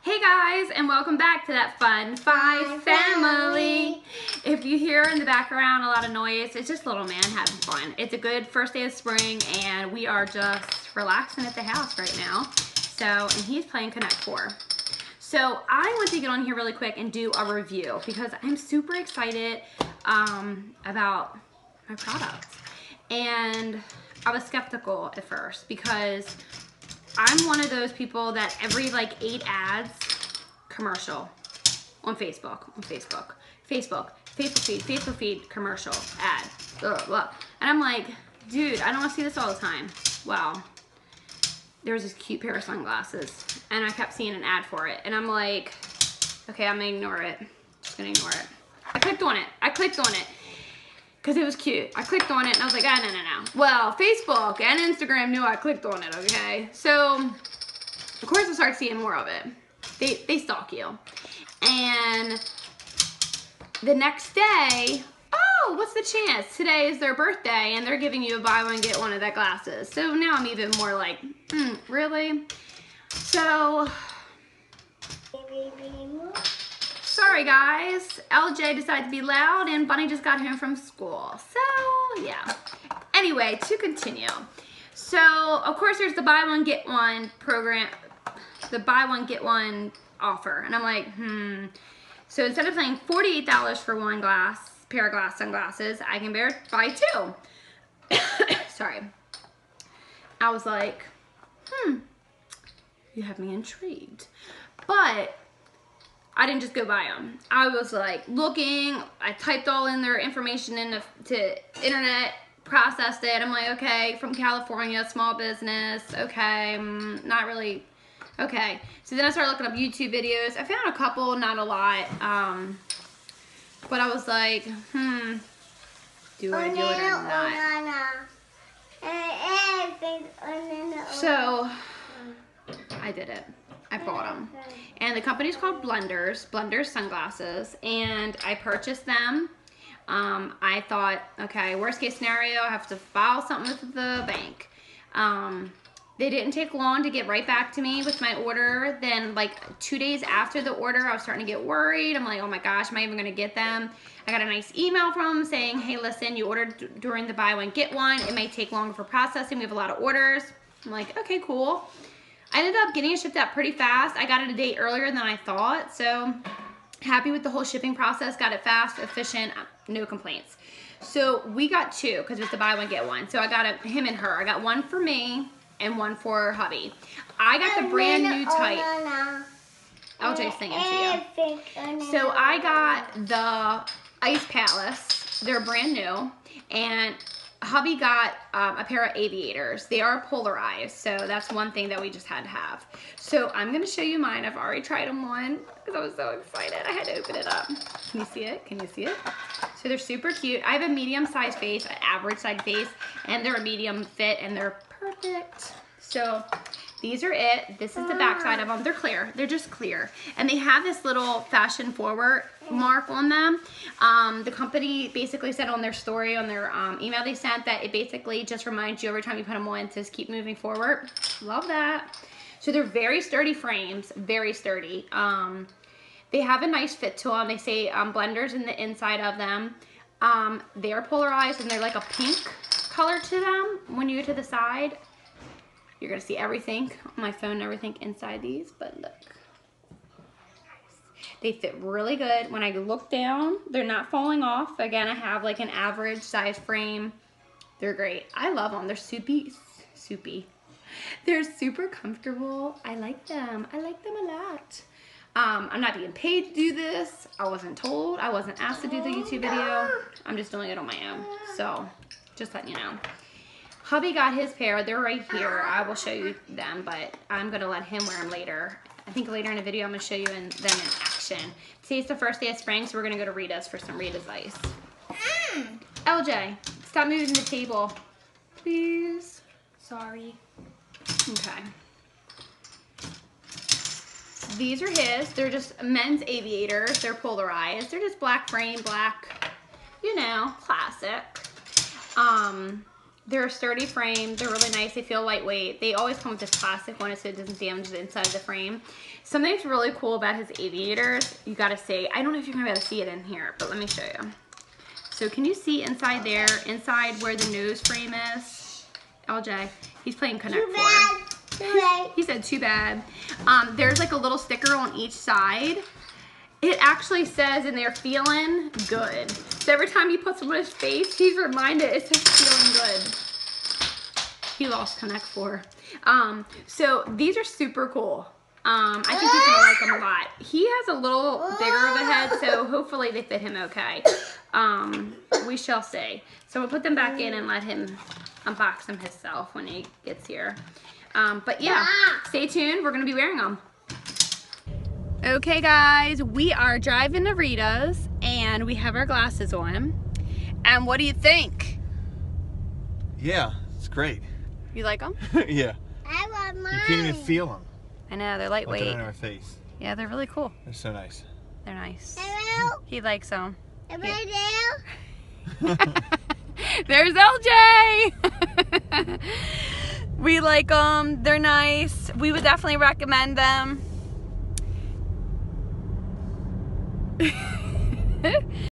Hey guys, and welcome back to that fun Five family. If you hear in the background a lot of noise, it's just little man having fun. It's a good first day of spring, and we are just relaxing at the house right now. And he's playing Connect 4. So I want to get on here really quick and do a review because I'm super excited about my products. And I was skeptical at first because I'm one of those people that every like 8 ads, commercial on Facebook feed, commercial, ad, blah, blah. And I'm like, dude, I don't want to see this all the time. Well, there was this cute pair of sunglasses and I kept seeing an ad for it. And I'm like, okay, I'm gonna ignore it. Just gonna ignore it. I clicked on it because it was cute. I clicked on it and I was like, no. Well, Facebook and Instagram knew I clicked on it, okay? So, of course I started seeing more of it. They stalk you. And the next day, oh, what's the chance? Today is their birthday and they're giving you a buy one, get one of that glasses. So now I'm even more like, really? So, sorry guys, LJ decided to be loud and Bunny just got home from school. So yeah. Anyway, to continue. So of course there's the buy one get one program, the buy one get one offer. And I'm like, So instead of paying $48 for one pair of sunglasses, I can buy 2. Sorry. I was like, you have me intrigued. But I didn't just go buy them. I was like looking, I typed all in their information into internet, processed it. I'm like, okay, from California, small business, okay, not really, okay. So then I started looking up YouTube videos. I found a couple, not a lot, but I was like, do I do it or not? So I did it. I bought them. And the company's called Blenders Sunglasses, and I purchased them. I thought, okay, worst case scenario, I have to file something with the bank. They didn't take long to get right back to me with my order. Then like 2 days after the order, I was starting to get worried. I'm like, oh my gosh, am I even gonna get them? I got a nice email from them saying, hey, listen, you ordered during the buy one, get one. It may take longer for processing. We have a lot of orders. I'm like, okay, cool. I ended up getting it shipped out pretty fast. I got it a day earlier than I thought, so happy with the whole shipping process. Got it fast, efficient, no complaints. So we got 2 because it was the buy one, get one. So I got him and her. I got one for me and one for hubby. I got the brand new type. LJ's singing to you. So I got the Ice Palace. They're brand new. And hubby got a pair of aviators. They are polarized, so that's one thing that we just had to have. So I'm going to show you mine. I've already tried them on because I was so excited. I had to open it up. Can you see it? Can you see it? So they're super cute. I have a medium-sized face, an average-sized face, and they're a medium fit, and they're perfect. So these are it. This is the back side of them. They're clear. They're just clear. And they have this little fashion forward mark on them. The company basically said on their story, on their email they sent, that it basically just reminds you every time you put them on to just keep moving forward. Love that. So they're very sturdy frames, very sturdy. They have a nice fit to them. They say Blenders in the inside of them. They are polarized and they're like a pink color to them. When you go to the side, you're gonna see everything on my phone and everything inside these, but look. They fit really good. When I look down, they're not falling off. Again, I have like an average size frame. They're great. I love them. They're soupy. They're super comfortable. I like them. I like them a lot. I'm not being paid to do this. I wasn't told. I wasn't asked to do the YouTube video. I'm just doing it on my own. So, just letting you know. Hubby got his pair. They're right here. I will show you them, but I'm going to let him wear them later. I think later in the video I'm going to show you them in action. Today's the first day of spring, so we're going to go to Rita's for some Rita's Ice. LJ, stop moving the table. Please. Sorry. Okay. These are his. They're just men's aviators. They're polarized. They're just black frame, black, you know, classic. They're a sturdy frame. They're really nice. They feel lightweight. They always come with this plastic one so it doesn't damage the inside of the frame. Something that's really cool about his aviators, you gotta see. I don't know if you're gonna be able to see it in here, but let me show you. So can you see inside there, inside where the nose frame is? LJ, he's playing Connect Four. He said too bad. There's like a little sticker on each side. It actually says in there, feeling good. So every time he puts them on his face, he's reminded it says feeling good. He lost Connect Four. So these are super cool. I think he's gonna like them a lot. He has a little bigger of a head, so hopefully they fit him okay. We shall see. So we'll put them back in and let him unbox them himself when he gets here. But yeah, stay tuned. We're gonna be wearing them. Okay guys, we are driving to Rita's and we have our glasses on. And what do you think? Yeah, it's great. You like them? Yeah. I want mine. You can't even feel them. I know, they're lightweight. Like on our face. Yeah, they're really cool. They're so nice. They're nice. Hello? He likes them. Am I there? There's LJ! We like them. They're nice. We would definitely recommend them.